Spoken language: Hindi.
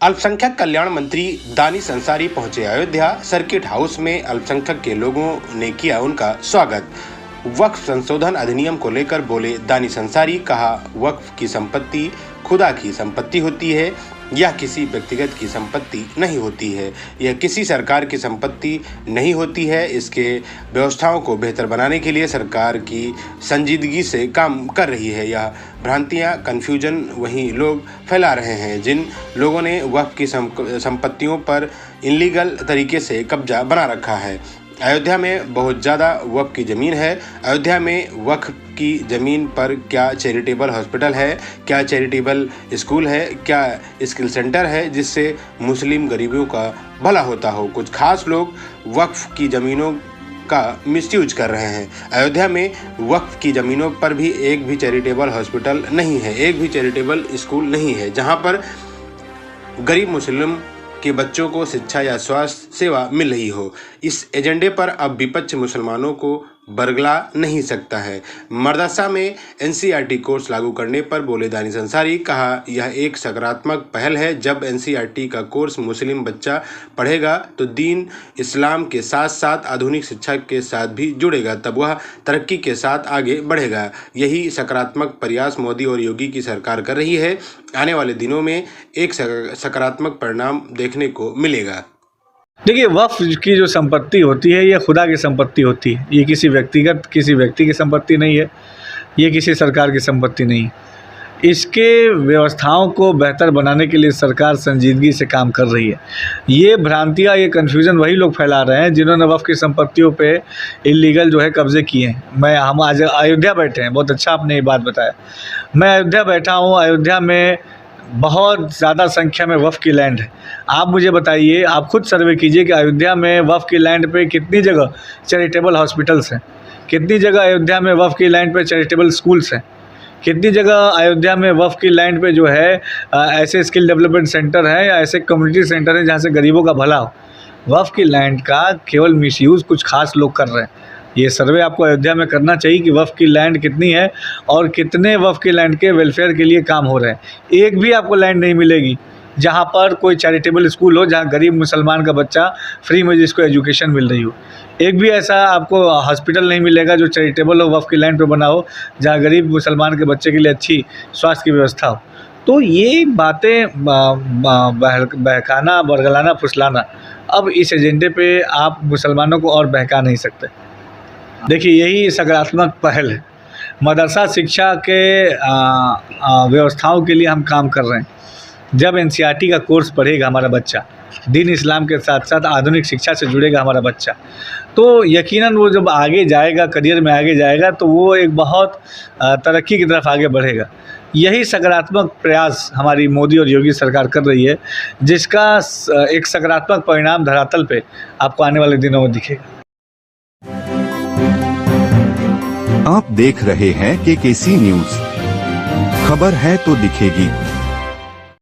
अल्पसंख्यक कल्याण मंत्री दानिश अंसारी पहुंचे अयोध्या। सर्किट हाउस में अल्पसंख्यक के लोगों ने किया उनका स्वागत। वक्फ संशोधन अधिनियम को लेकर बोले दानिश अंसारी, कहा वक्फ की संपत्ति खुदा की संपत्ति होती है, यह किसी व्यक्तिगत की संपत्ति नहीं होती है, यह किसी सरकार की संपत्ति नहीं होती है। इसके व्यवस्थाओं को बेहतर बनाने के लिए सरकार की संजीदगी से काम कर रही है। यह भ्रांतियां, कन्फ्यूजन वही लोग फैला रहे हैं जिन लोगों ने वक्फ की संपत्तियों पर इनलीगल तरीके से कब्जा बना रखा है। अयोध्या में बहुत ज़्यादा वक्फ की ज़मीन है। अयोध्या में वक्फ की ज़मीन पर क्या चैरिटेबल हॉस्पिटल है, क्या चैरिटेबल स्कूल है, क्या स्किल सेंटर है जिससे मुस्लिम गरीबों का भला होता हो। कुछ खास लोग वक्फ की ज़मीनों का मिसयूज कर रहे हैं। अयोध्या में वक्फ की ज़मीनों पर भी एक भी चैरिटेबल हॉस्पिटल नहीं है, एक भी चैरिटेबल स्कूल नहीं है जहाँ पर गरीब मुस्लिम के बच्चों को शिक्षा या स्वास्थ्य सेवा मिल रही हो। इस एजेंडे पर अब विपक्ष मुसलमानों को बरगला नहीं सकता है। मदरसा में एनसीईआरटी कोर्स लागू करने पर बोले दानिश अंसारी, कहा यह एक सकारात्मक पहल है। जब एनसीईआरटी का कोर्स मुस्लिम बच्चा पढ़ेगा तो दीन इस्लाम के साथ साथ आधुनिक शिक्षा के साथ भी जुड़ेगा, तब वह तरक्की के साथ आगे बढ़ेगा। यही सकारात्मक प्रयास मोदी और योगी की सरकार कर रही है। आने वाले दिनों में एक सकारात्मक परिणाम देखने को मिलेगा। देखिए, वक्फ की जो संपत्ति होती है ये खुदा की संपत्ति होती है। ये किसी व्यक्ति की संपत्ति नहीं है, ये किसी सरकार की संपत्ति नहीं है। इसके व्यवस्थाओं को बेहतर बनाने के लिए सरकार संजीदगी से काम कर रही है। ये भ्रांतियाँ, ये कन्फ्यूज़न वही लोग फैला रहे हैं जिन्होंने वक्फ की संपत्तियों पे इल्लीगल जो है कब्जे किए हैं। हम आज अयोध्या बैठे हैं, बहुत अच्छा आपने ये बात बताया। मैं अयोध्या बैठा हूँ। अयोध्या में बहुत ज़्यादा संख्या में वक्फ की लैंड है। आप मुझे बताइए, आप खुद सर्वे कीजिए कि अयोध्या में वक्फ की लैंड पे कितनी जगह चैरिटेबल हॉस्पिटल्स हैं, कितनी जगह अयोध्या में वक्फ की लैंड पे चैरिटेबल स्कूल्स हैं, कितनी जगह अयोध्या में वक्फ की लैंड पे जो है ऐसे स्किल डेवलपमेंट सेंटर हैं या ऐसे कम्युनिटी सेंटर हैं जहाँ से गरीबों का भला हो। वक्फ की लैंड का केवल मिसयूज़ कुछ खास लोग कर रहे हैं। ये सर्वे आपको अयोध्या में करना चाहिए कि वक्फ की लैंड कितनी है और कितने वक्फ की लैंड के वेलफेयर के लिए काम हो रहे हैं। एक भी आपको लैंड नहीं मिलेगी जहाँ पर कोई चैरिटेबल स्कूल हो, जहाँ गरीब मुसलमान का बच्चा फ्री में जिसको एजुकेशन मिल रही हो। एक भी ऐसा आपको हॉस्पिटल नहीं मिलेगा जो चैरिटेबल हो, वक्फ की लैंड पर बना हो, जहाँ गरीब मुसलमान के बच्चे के लिए अच्छी स्वास्थ्य की व्यवस्था हो। तो ये बातें बहकाना, बरगलाना, फुसलाना, अब इस एजेंडे पे आप मुसलमानों को और बहका नहीं सकते। देखिए, यही सकारात्मक पहल है। मदरसा शिक्षा के व्यवस्थाओं के लिए हम काम कर रहे हैं। जब एनसीईआरटी का कोर्स पढ़ेगा हमारा बच्चा, दीन इस्लाम के साथ साथ आधुनिक शिक्षा से जुड़ेगा हमारा बच्चा, तो यकीनन वो जब आगे जाएगा, करियर में आगे जाएगा, तो वो एक बहुत तरक्की की तरफ आगे बढ़ेगा। यही सकारात्मक प्रयास हमारी मोदी और योगी सरकार कर रही है, जिसका एक सकारात्मक परिणाम धरातल पे आपको आने वाले दिनों में दिखेगा। आप देख रहे हैं केकेसी न्यूज़। खबर है तो दिखेगी।